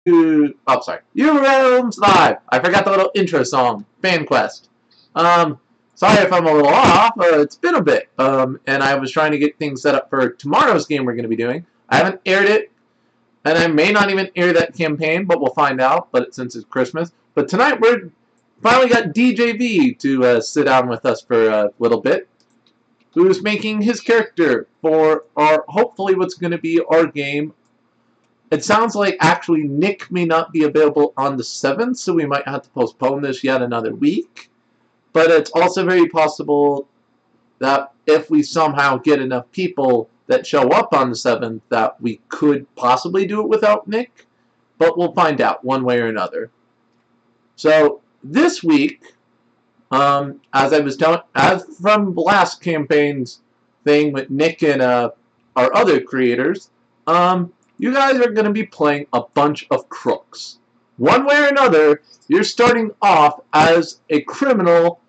Oh, sorry. Urealms Live. I forgot the little intro song. Fan Quest. Sorry if I'm a little off. It's been a bit. And I was trying to get things set up for tomorrow's game we're going to be doing. I haven't aired it, and I may not even air that campaign, but we'll find out. But since it's Christmas, but tonight we're finally got DJV to sit down with us for a little bit, who's making his character for our hopefully what's going to be our game. It sounds like actually Nick may not be available on the 7th, so we might have to postpone this yet another week. But it's also very possible that if we somehow get enough people that show up on the 7th, that we could possibly do it without Nick. But we'll find out one way or another. So this week, as I was telling, as from last campaign's thing with Nick and our other creators, you guys are going to be playing a bunch of crooks. One way or another, you're starting off as a criminal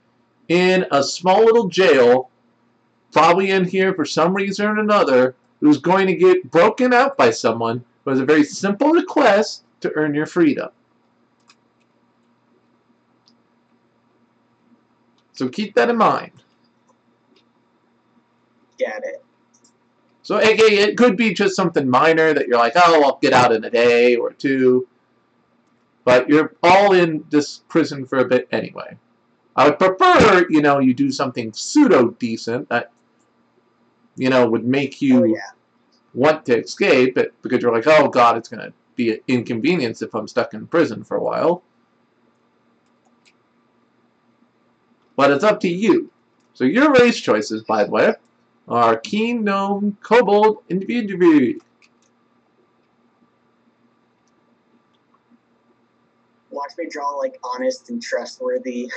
in a small little jail, probably in here for some reason or another, who's going to get broken out by someone who has a very simple request to earn your freedom. So keep that in mind. Got it. So it could be just something minor that you're like, oh, I'll get out in a day or two. But you're all in this prison for a bit anyway. I would prefer, you do something pseudo-decent that, would make you want to escape it because you're like, oh, God, it's going to be an inconvenience if I'm stuck in prison for a while. But it's up to you. So your race choices, by the way, are Keen, Gnome, Kobold, Individual. Watch me draw like honest and trustworthy.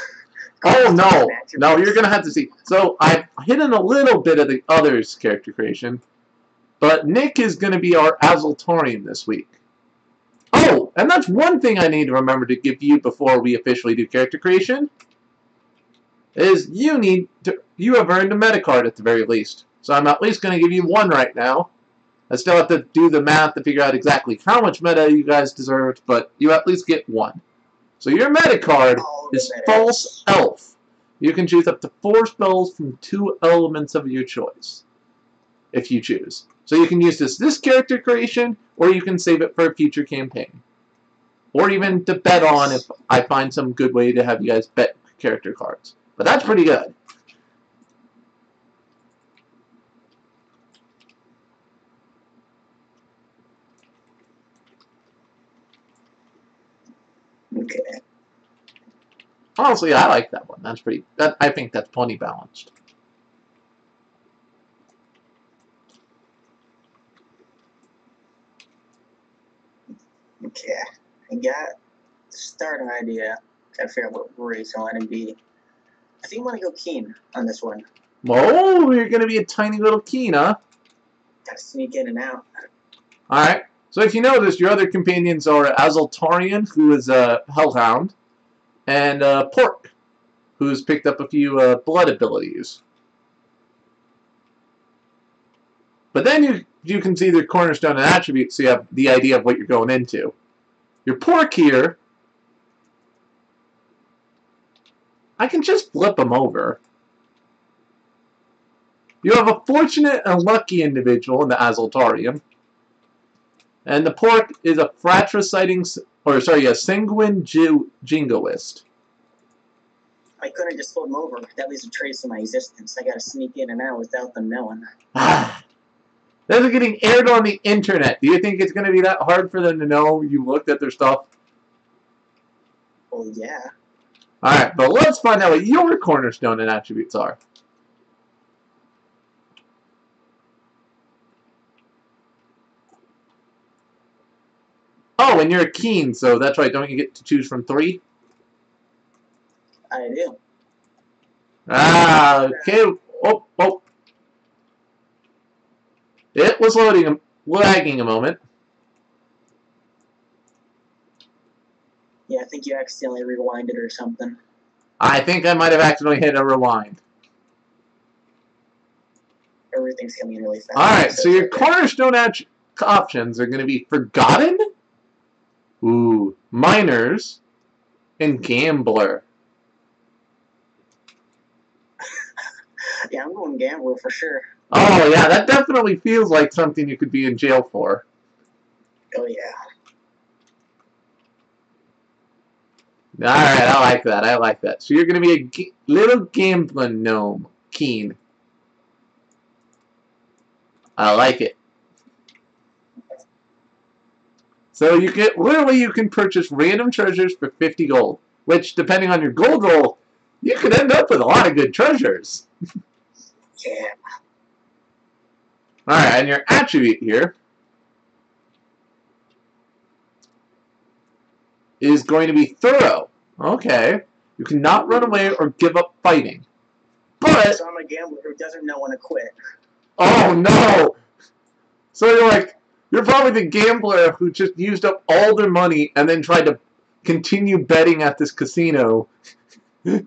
Oh no! No, you're gonna have to see. So I've hidden a little bit of the others' character creation, but Nick is gonna be our Azultorian this week. Oh, and that's one thing I need to remember to give you before we officially do character creation. Is you have earned a meta card at the very least. So I'm at least going to give you one right now. I still have to do the math to figure out exactly how much meta you guys deserved, but you at least get one. So your meta card is False Elf. You can choose up to 4 spells from 2 elements of your choice, if you choose. So you can use this character creation, or you can save it for a future campaign. Or even to bet on if I find some good way to have you guys bet character cards. But that's pretty good. Okay. Honestly, I like that one. That's pretty. I think that's plenty balanced. Okay. I got the starting idea. Gotta figure out what race I want to be. I think I want to go Keen on this one. Oh, you're going to be a tiny little Keen, huh? Gotta sneak in and out. Alright. So if you notice, your other companions are Azultorian, who is a Hellhound, and Pork, who's picked up a few blood abilities. But then you can see the cornerstone and attributes, so you have the idea of what you're going into. Your Pork here, I can just flip them over. You have a fortunate and lucky individual in the Azultorian. And the Pork is a a sanguine jingoist. I couldn't just flip them over. That leaves a trace of my existence. I gotta sneak in and out without them knowing. This is getting aired on the internet. Do you think it's going to be that hard for them to know you looked at their stuff? Well, yeah. Alright, but let's find out what your cornerstone and attributes are. Oh, and you're a Keen, so that's right. Don't you get to choose from 3? I do. Ah, okay. Oh. It was lagging a moment. Yeah, I think you accidentally rewinded or something. I think I might have accidentally hit a rewind. Everything's coming in really fast. Alright, so your cornerstone options are going to be Forgotten. Ooh. miners, and gambler. Yeah, I'm going gambler for sure. Oh, yeah, that definitely feels like something you could be in jail for. Oh, yeah. Alright, I like that. I like that. So you're going to be a little gambling gnome. Keen. I like it. So you get literally you can purchase random treasures for 50 gold, which depending on your gold roll, you could end up with a lot of good treasures. Yeah. Alright, and your attribute here is going to be thorough. Okay. You cannot run away or give up fighting. But So I'm a gambler who doesn't know when to quit. oh no! So you're probably the gambler who just used up all their money and then tried to continue betting at this casino until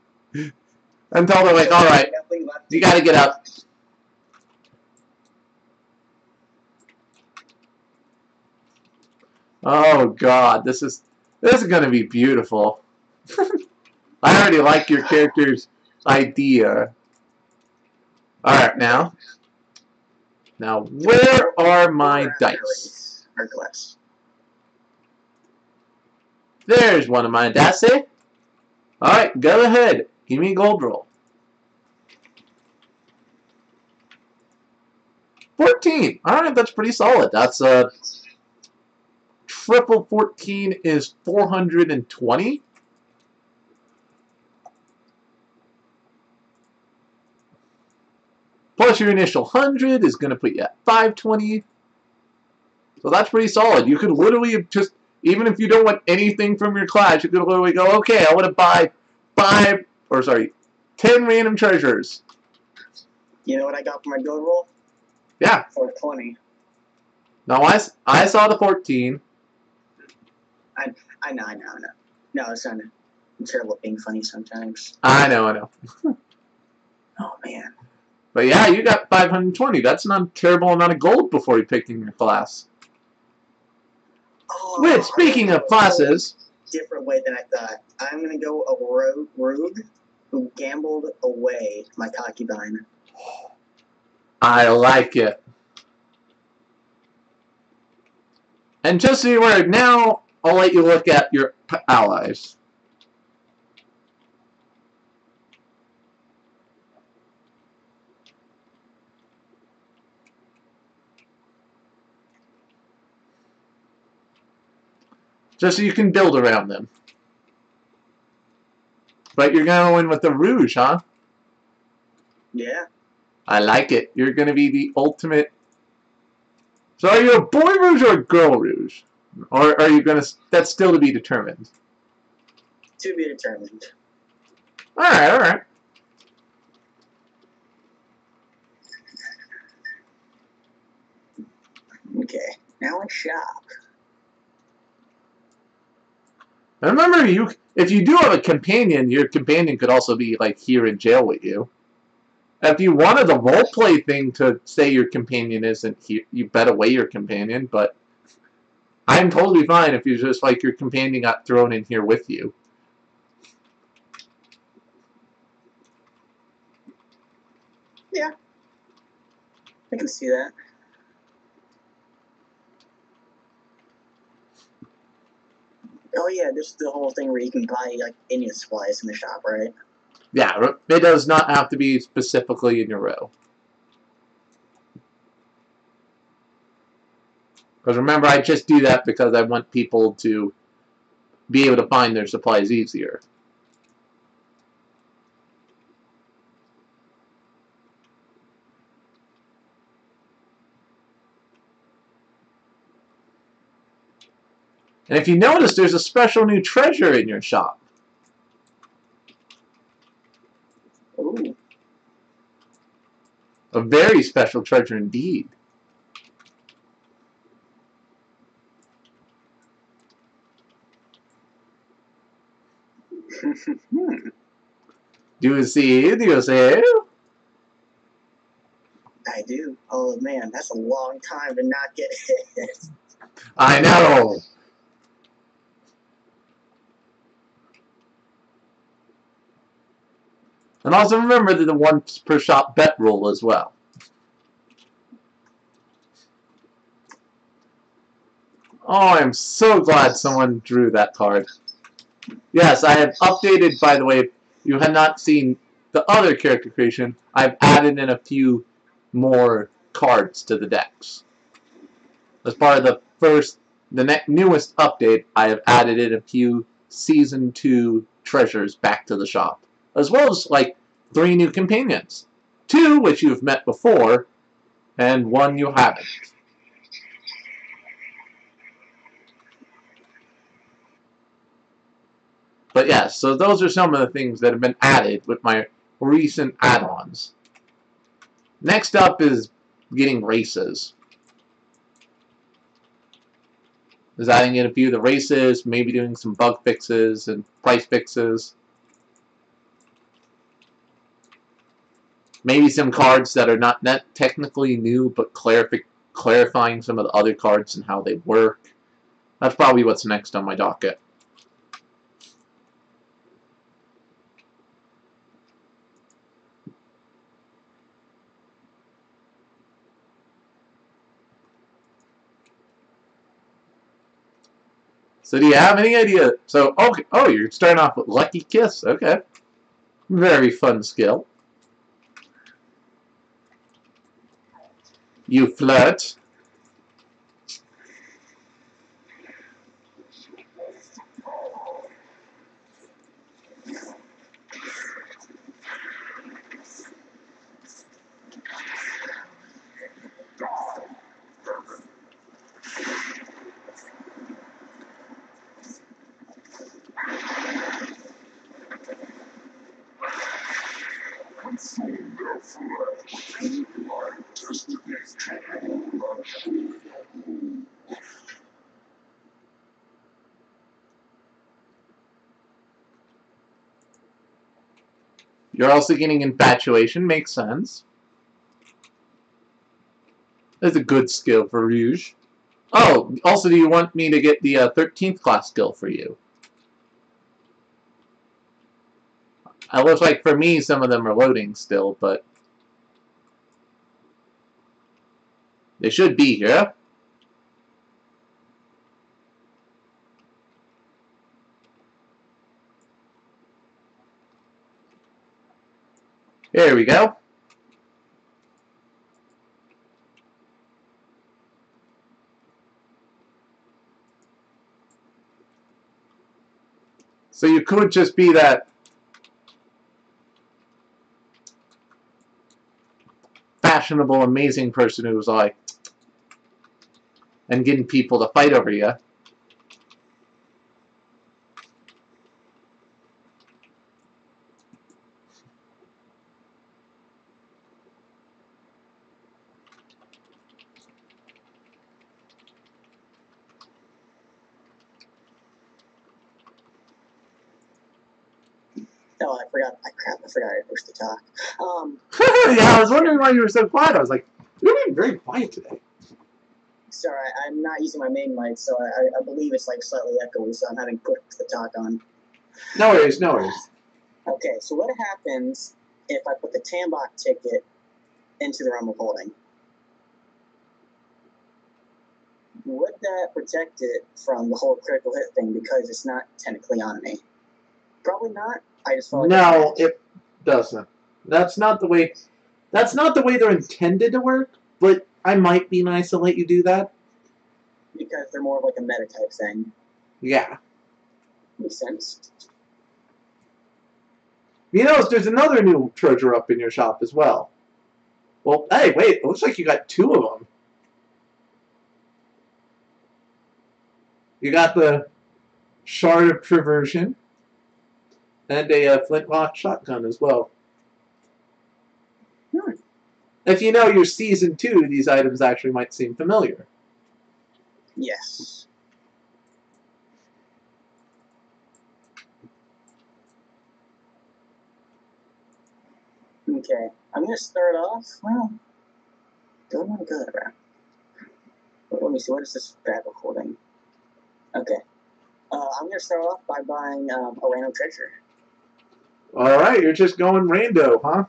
they're like, all right, you got to get out. Oh God, this is going to be beautiful. I already like your character's idea. All right, now where are my dice? There's one of my dice. Alright, go ahead. Give me a gold roll. 14. Alright, that's pretty solid. That's triple 14 is 420. Plus your initial 100 is going to put you at 520. So that's pretty solid. You could literally just, even if you don't want anything from your class, you could literally go, okay, I want to buy 10 random treasures. You know what I got for my gold roll? Yeah. 420. No, I saw the 14. I know. No, it's not. I'm terrible at being funny sometimes. I know. Oh, man. But yeah, you got 520. That's not a terrible amount of gold before you picked in your class. Oh, Which, speaking of classes... Different way than I thought. I'm going to go a rogue who gambled away my concubine. I like it. And just so you're aware, now I'll let you look at your allies. Just so you can build around them. But you're going with the Rouge, huh? Yeah. I like it. You're going to be the ultimate... So are you a boy Rouge or a girl Rouge? Or are you going to... That's still to be determined. To be determined. Alright. Okay. Now I shop. And remember, if you do have a companion, your companion could also be, like, here in jail with you. If you wanted the roleplay thing to say your companion isn't here, you bet away your companion, but I'm totally fine if you just, like, your companion got thrown in here with you. Yeah. I can see that. Oh yeah, this is the whole thing where you can buy like any supplies in the shop, right? Yeah, it does not have to be specifically in your row. Because remember, I just do that because I want people to be able to find their supplies easier. And if you notice, there's a special new treasure in your shop. Ooh. A very special treasure indeed. Do you see? Do you see? I do. Oh man, that's a long time to not get hit. I know. And also remember the once per shop bet rule as well. Oh, I'm so glad someone drew that card. Yes, I have updated, by the way, if you had not seen the other character creation, I've added in a few more cards to the decks. As part of the newest update, I have added in a few Season 2 treasures back to the shop. As well as, like, 3 new companions. 2 which you've met before, and 1 you haven't. But yeah, so those are some of the things that have been added with my recent add-ons. Next up is getting races. Is adding in a few of the races, maybe doing some bug fixes and price fixes. Maybe some cards that are not technically new, but clarifying some of the other cards and how they work. That's probably what's next on my docket. So do you have any idea? So, okay, oh, you're starting off with Lucky Kiss. Okay. Very fun skill. You flirt. You're also getting Infatuation. Makes sense. That's a good skill for Rouge. Oh, also, do you want me to get the 13th class skill for you? It looks like for me some of them are loading still, but they should be here. Here we go. So you could just be that fashionable, amazing person who's like, and getting people to fight over you. Oh, I forgot. Crap, I forgot I pushed the talk. Yeah, I was wondering why you were so quiet. I was like, you're being very quiet today. Sorry, I'm not using my main mic, so I believe it's like slightly echoey, so I'm having to put the talk on. No worries, no worries. Okay, so what happens if I put the Tambok ticket into the realm of holding? Would that protect it from the whole critical hit thing because it's not technically on me? Probably not. I just felt like no, it doesn't. That's not the way. That's not the way they're intended to work. But I might be nice to let you do that. Because they're more of like a meta type thing. Yeah. Makes sense. You know, there's another new treasure up in your shop as well. Well, hey, wait. It looks like you got 2 of them. You got the Shard of Perversion and a flintlock shotgun as well. If you know your Season 2, these items actually might seem familiar. Yes. Okay, I'm going to start off, well, don't want to go there. Let me see, what is this bag of holding? Okay. I'm going to start off by buying a random treasure. All right, you're just going rando, huh?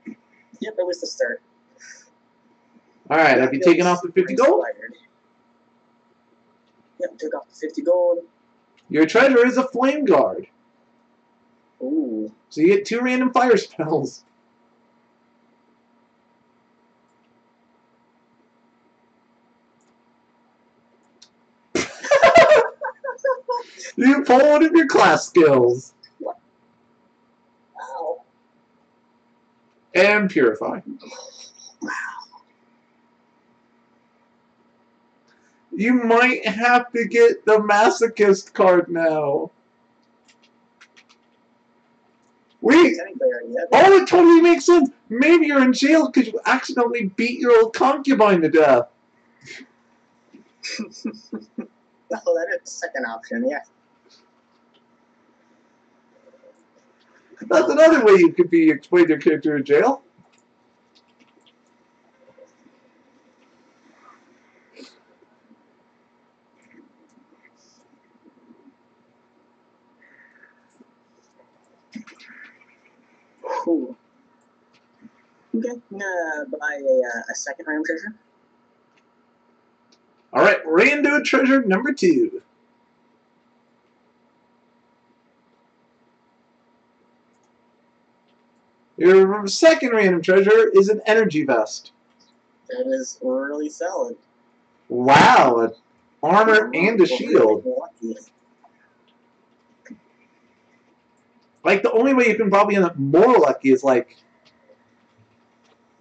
Yep, it was the start. All right, have you taken off the 50 gold? Yep, took off the 50 gold. Your treasure is a flame guard. Ooh. So you get 2 random fire spells. You pull one of your class skills. What? Wow. And purify. Wow. You might have to get the masochist card now. Wait! Oh, it totally makes sense. Maybe you're in jail because you accidentally beat your old concubine to death. Oh, that is the second option, yeah. That's another way you could explain your character in jail. Cool. Okay, I'm gonna buy a second random treasure. Alright, rando treasure number 2. Your second random treasure is an energy vest. That is really solid. Wow, an armor and a shield. Lucky. Like, the only way you can probably end up more lucky is, like,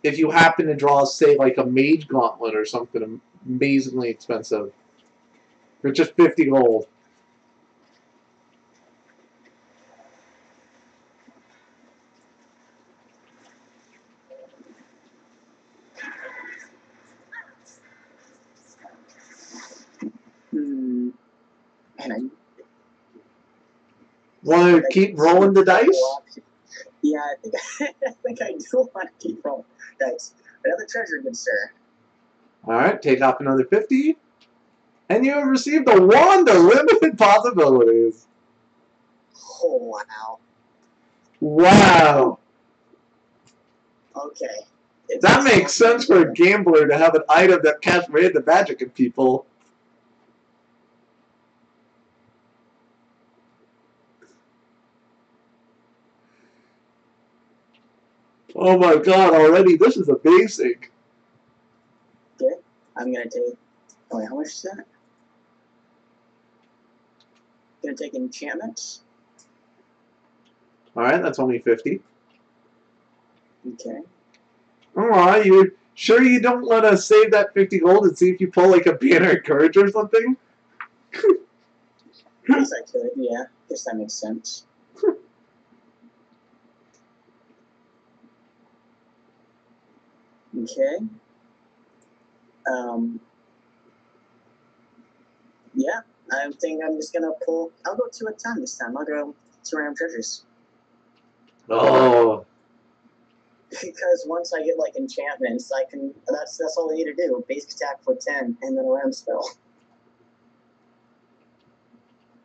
if you happen to draw, say, like, a mage gauntlet or something amazingly expensive. For just 50 gold. Hmm. And Want to keep rolling the dice? Yeah, I think I do want to keep rolling dice. Another treasure, good sir. Alright, take off another 50. And you have received the Wand of Limited Possibilities. Oh, wow. Wow. Okay. That makes sense for a gambler to have an item that casts random magic at people. Oh my god, already this is a basic. Okay, I'm gonna take. Oh wait, how much is that? Gonna take enchantments. Alright, that's only 50. Okay. Alright, you sure you don't want to save that 50 gold and see if you pull like a banner of courage or something? Guess I could, yeah. Guess that makes sense. Okay. Yeah, I think I'm just gonna pull. I'll go 2 at a time this time. I'll go 2 random treasures. Oh. Because once I get like enchantments, I can. That's all I need to do. Basic attack for 10, and then a random spell.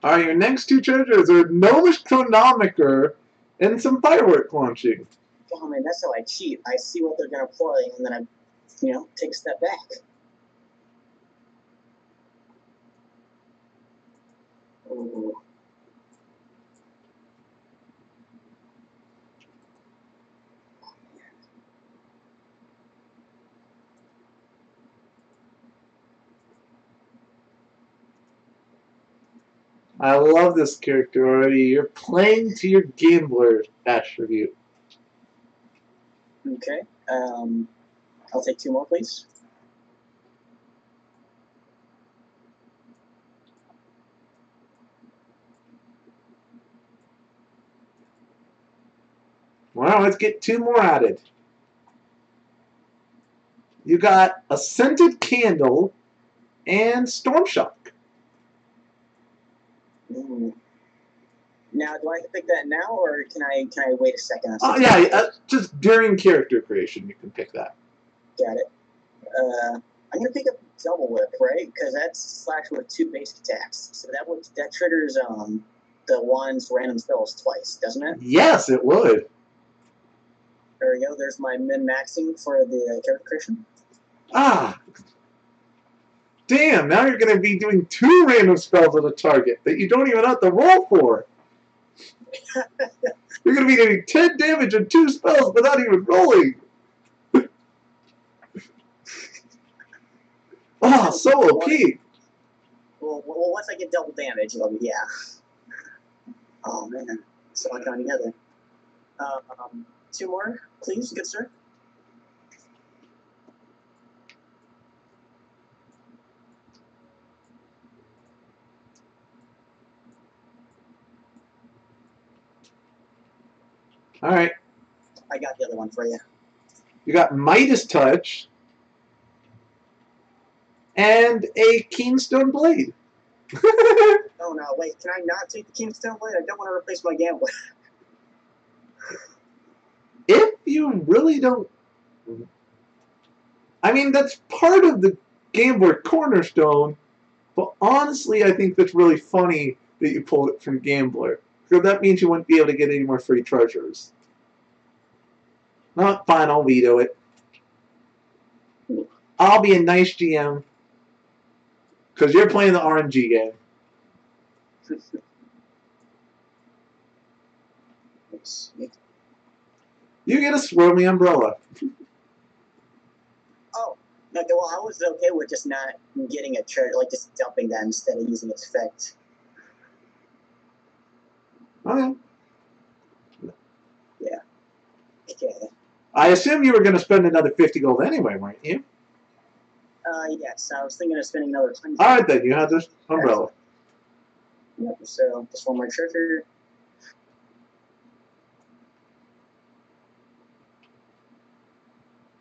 Alright, your next 2 treasures are Gnomish Chronometer and some firework launching. Oh man, that's how I cheat. I see what they're gonna play, and then I, take a step back. Ooh. I love this character already. You're playing to your gambler attribute. Okay. I'll take 2 more, please. Well, let's get 2 more added. You got a scented candle and storm shock. Ooh. Now, do I have to pick that now, or can I wait a second? Oh yeah, just during character creation you can pick that. Got it. I'm gonna pick up double whip, right? Because that's slash with 2 basic attacks, so that triggers the the one's random spells twice, doesn't it? Yes, it would. There we go. There's my min-maxing for the character creation. Ah. Damn, now you're going to be doing 2 random spells on a target that you don't even have to roll for. You're going to be getting 10 damage and 2 spells without even rolling. Oh, so OP. Well, once I get double damage, yeah. Oh, man. It's all coming together. 2 more, please, good sir. All right. I got the other one for you. You got Midas Touch and a Keenstone Blade. Oh, no, wait. Can I not take the Keenstone Blade? I don't want to replace my Gambler. If you really don't... I mean, that's part of the Gambler Cornerstone, but honestly, I think that's really funny that you pulled it from Gambler. Because that means you wouldn't be able to get any more free treasures. No, fine, I'll veto it. I'll be a nice GM. Because you're playing the RNG game. You get a swirly umbrella. Oh, okay, well, I was okay with just not getting a treasure, like just dumping that instead of using its effect. Okay. Yeah. Okay. I assume you were going to spend another 50 gold anyway, weren't you? Yes, I was thinking of spending another 20. Alright then, you have this umbrella. Yep, so just one more treasure.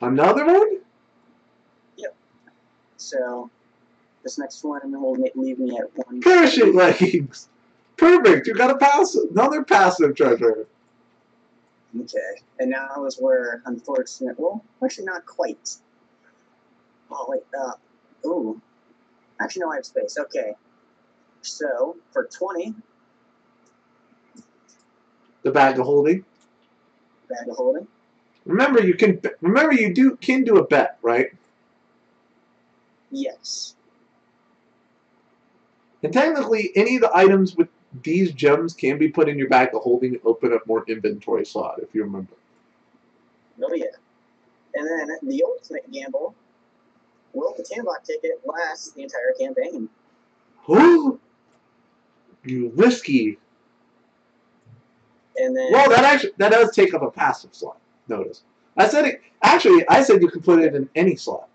Another one? Yep. So, this next one will leave me at 1. Parachute leggings! Perfect, you got another passive treasure. Okay, and now is where, unfortunately, well, actually not quite. Oh, wait, ooh. Actually, no, I have space. Okay. So, for 20. The bag of holding. Bag of holding. Remember, you can do a bet, right? Yes. And technically, any of the items with these gems can be put in your bag of holding and open up more inventory slot, if you remember. Oh, yeah. And then the ultimate gamble. Will the Tanbot ticket last the entire campaign? Ooh! You risky. And then... Well, that does take up a passive slot. Notice. I said you can put it in any slot.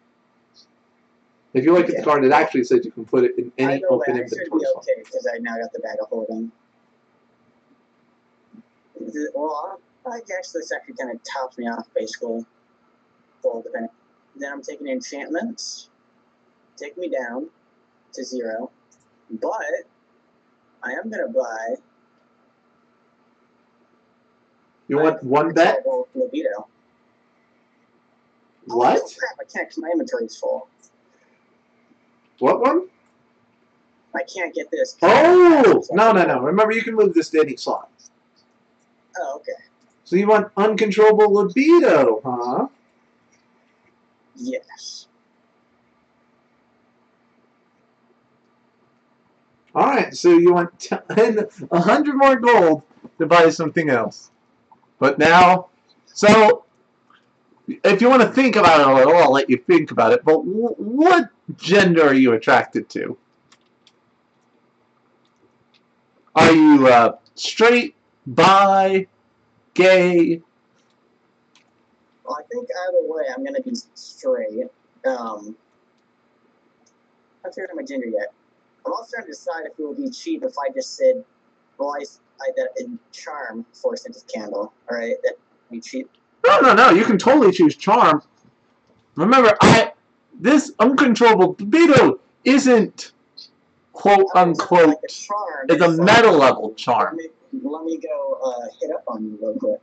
If you look at the card, it actually said you can put it in any open inventory slot. I should be okay, because I now got the bag of holding. Well, I guess this actually kind of tops me off, basically. Well, depending. Then I'm taking enchantments. Take me down to 0. But I am going to buy... You want one bet? Libido. What? Oh, crap, I can't because my inventory is full. What one? I can't get this. Oh! No. Remember, you can move this to any slot. Oh, okay. So you want uncontrollable libido, huh? Yes. Alright, so you want 100 more gold to buy something else. But now, so, if you want to think about it a little, I'll let you think about it, but what gender are you attracted to? Are you straight, bi, gay? Well, I think either way, I'm going to be straight. I'm not figuring out my gender yet. I'm also trying to decide if it would be cheap if I just said, well, that charm forced into candle. All right, that would be cheap. No. You can totally choose charm. Remember, this uncontrollable libido isn't quote unquote. Like a charm. It's a meta level charm. Let me go hit up on you real quick.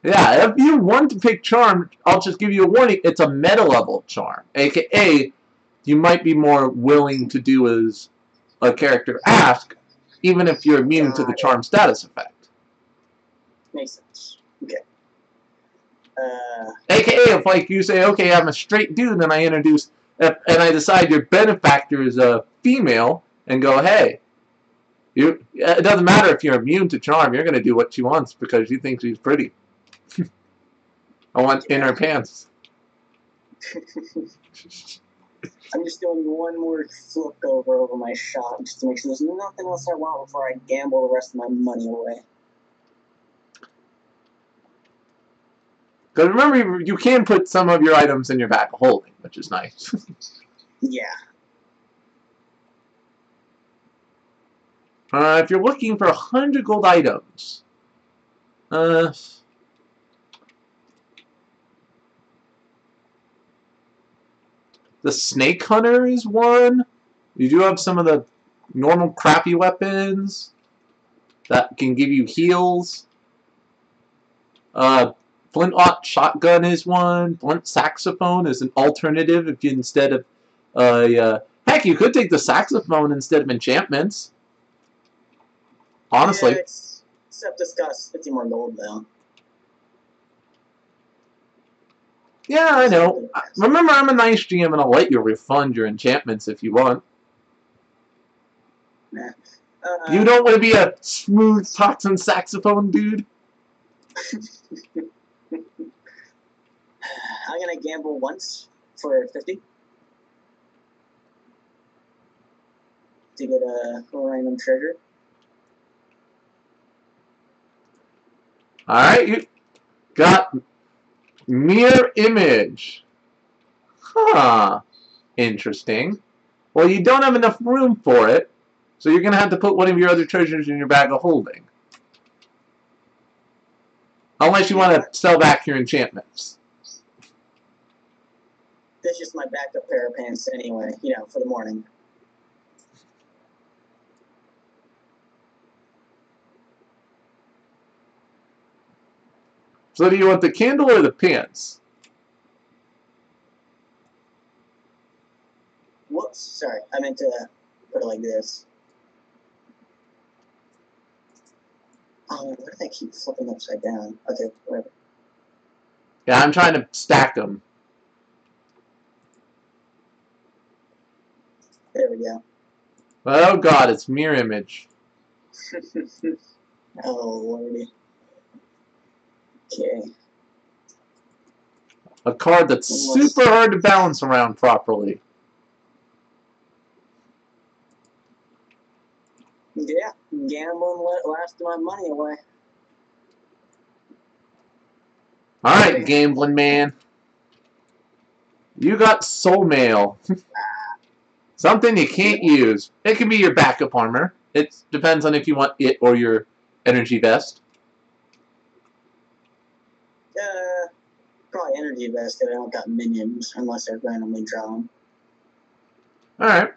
Yeah, if you want to pick charm, I'll just give you a warning. It's a meta level charm, aka you might be more willing to do as a character ask even if you're immune to the charm status effect. Makes sense. Okay. AKA, if like you say, okay, I'm a straight dude, and I introduce, and I decide your benefactor is a female, and go, hey, it doesn't matter if you're immune to charm, you're going to do what she wants because you think she's pretty. I want in her pants. I'm just doing one more flip over my shop just to make sure there's nothing else I want before I gamble the rest of my money away. Because remember, you can put some of your items in your bag of holding, which is nice. Yeah. If you're looking for 100 gold items, the Snake Hunter is one. You do have some of the normal crappy weapons that can give you heals. Flintlock Shotgun is one. Flint Saxophone is an alternative if you instead of... heck, you could take the saxophone instead of enchantments. Honestly. Yeah, except this costs 50 more gold, though. Yeah, I know. Remember, I'm a nice GM, and I'll let you refund your enchantments if you want. Nah. You don't want to be a smooth toxin saxophone dude? I'm gonna gamble once for 50 to get a random treasure. Alright, you got mirror image. Huh. Interesting. Well, you don't have enough room for it, so you're going to have to put one of your other treasures in your bag of holding. Unless you want to sell back your enchantments. That's just my backup pair of pants anyway, you know, for the morning. So do you want the candle or the pants? Whoops, sorry. I meant to put it like this. Oh, why did I keep flipping upside down? Okay, whatever. Yeah, I'm trying to stack them. There we go. Oh god, it's mirror image. Oh, lordy. Okay. A card that's super hard to balance around properly. Yeah, gambling last of my money away. Alright, gambling man. You got soul mail. Something you can't use. It can be your backup armor. It depends on if you want it or your energy vest. Probably energy vest because I don't got minions unless I randomly draw them. Alright.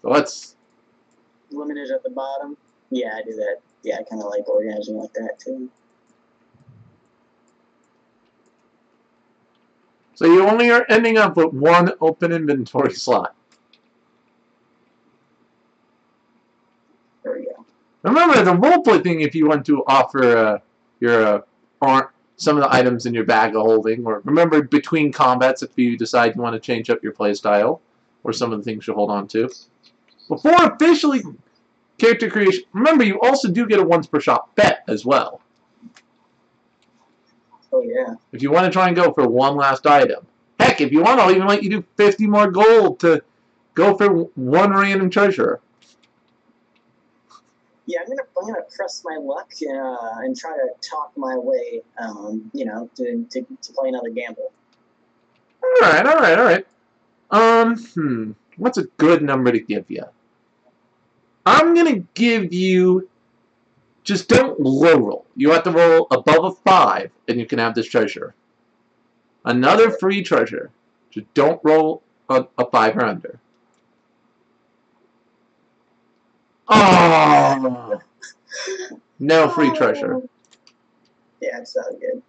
So let's... Limited at the bottom. Yeah, I do that. Yeah, I kind of like organizing like that too. So you only are ending up with one open inventory slot. There we go. Remember, the roleplay thing, if you want to offer some of the items in your bag of holding, or remember between combats if you decide you want to change up your playstyle, or some of the things you hold on to. Before officially character creation, remember you also do get a once per shop bet as well. Oh yeah. If you want to try and go for one last item. Heck, if you want, I'll even let you do 50 more gold to go for one random treasure. Yeah, I'm gonna press my luck and try to talk my way, you know, to play another gamble. Alright. What's a good number to give you? I'm gonna give you... Just don't low roll. You have to roll above a 5, and you can have this treasure. Another free treasure. Just don't roll a 5 or under. Oh! No free treasure. Yeah, it's not good.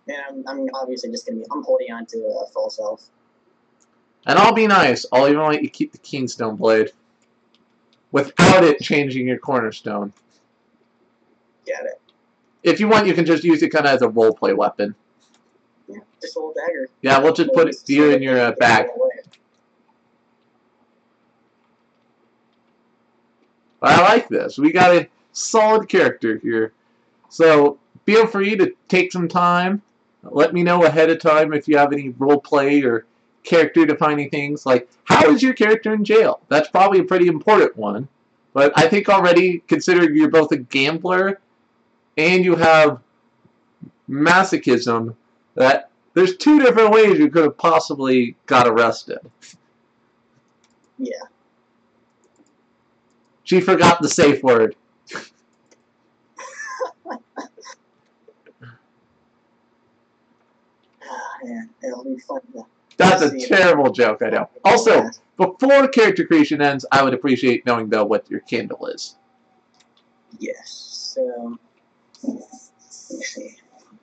And I'm obviously just gonna be. I'm holding on to a full self. And I'll be nice. I'll even let you keep the Keenstone Blade. Without it changing your cornerstone. Got it. If you want, you can just use it kind of as a roleplay weapon. Yeah, just a little dagger. Yeah, we'll just put you in your bag. I like this. We got a solid character here. So feel free to take some time. Let me know ahead of time if you have any roleplay or character defining things. Like, how is your character in jail? That's probably a pretty important one. But I think already, considering you're both a gambler and you have masochism, that there's two different ways you could have possibly got arrested. Yeah. She forgot the safe word. Yeah, it'll be fun. That's a terrible joke, I know. Also, before character creation ends, I would appreciate knowing, though, what your candle is. Yes. So, let's see.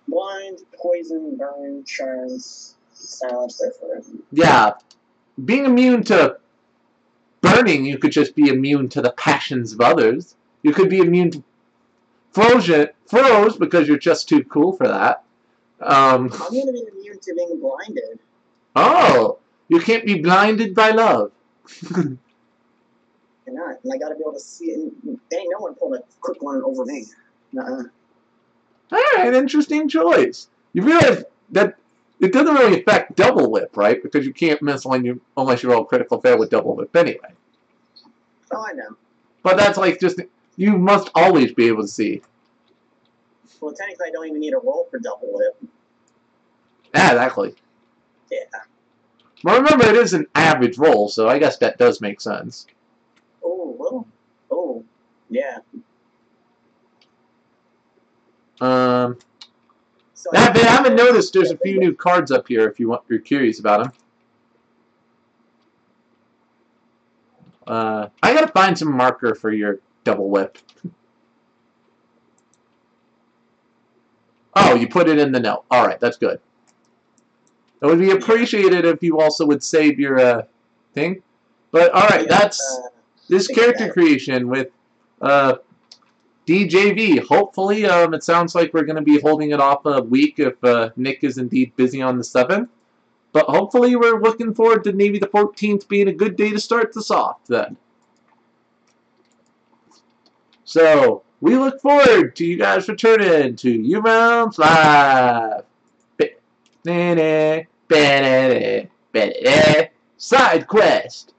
Blind, poison, burn, charms, silence, therefore. Yeah. Being immune to burning, you could just be immune to the passions of others. You could be immune to froze because you're just too cool for that. I'm going to be immune to being blinded. Oh, you can't be blinded by love. Cannot. And I got to be able to see it. Ain't no one pulling a quick one over me. Nuh-uh. Alright, interesting choice. You realize that it doesn't really affect double whip, right? Because you can't miss unless you roll critical fail with double whip anyway. Oh, I know. But that's like just, you must always be able to see. Well, technically, I don't even need a roll for double whip. Yeah, exactly. Yeah. Well, remember, it is an average roll, so I guess that does make sense. Oh, well. Oh, yeah. So I haven't noticed there's a few new cards up here if you're curious about them. I gotta find some marker for your double whip. Oh, you put it in the note. Alright, that's good. It would be appreciated if you also would save your thing. But alright, that's this character creation with DJV. Hopefully, it sounds like we're going to be holding it off a week if Nick is indeed busy on the 7th. But hopefully we're looking forward to maybe the 14th being a good day to start this off then. So, we look forward to you guys returning to Urealms Live. Side quest.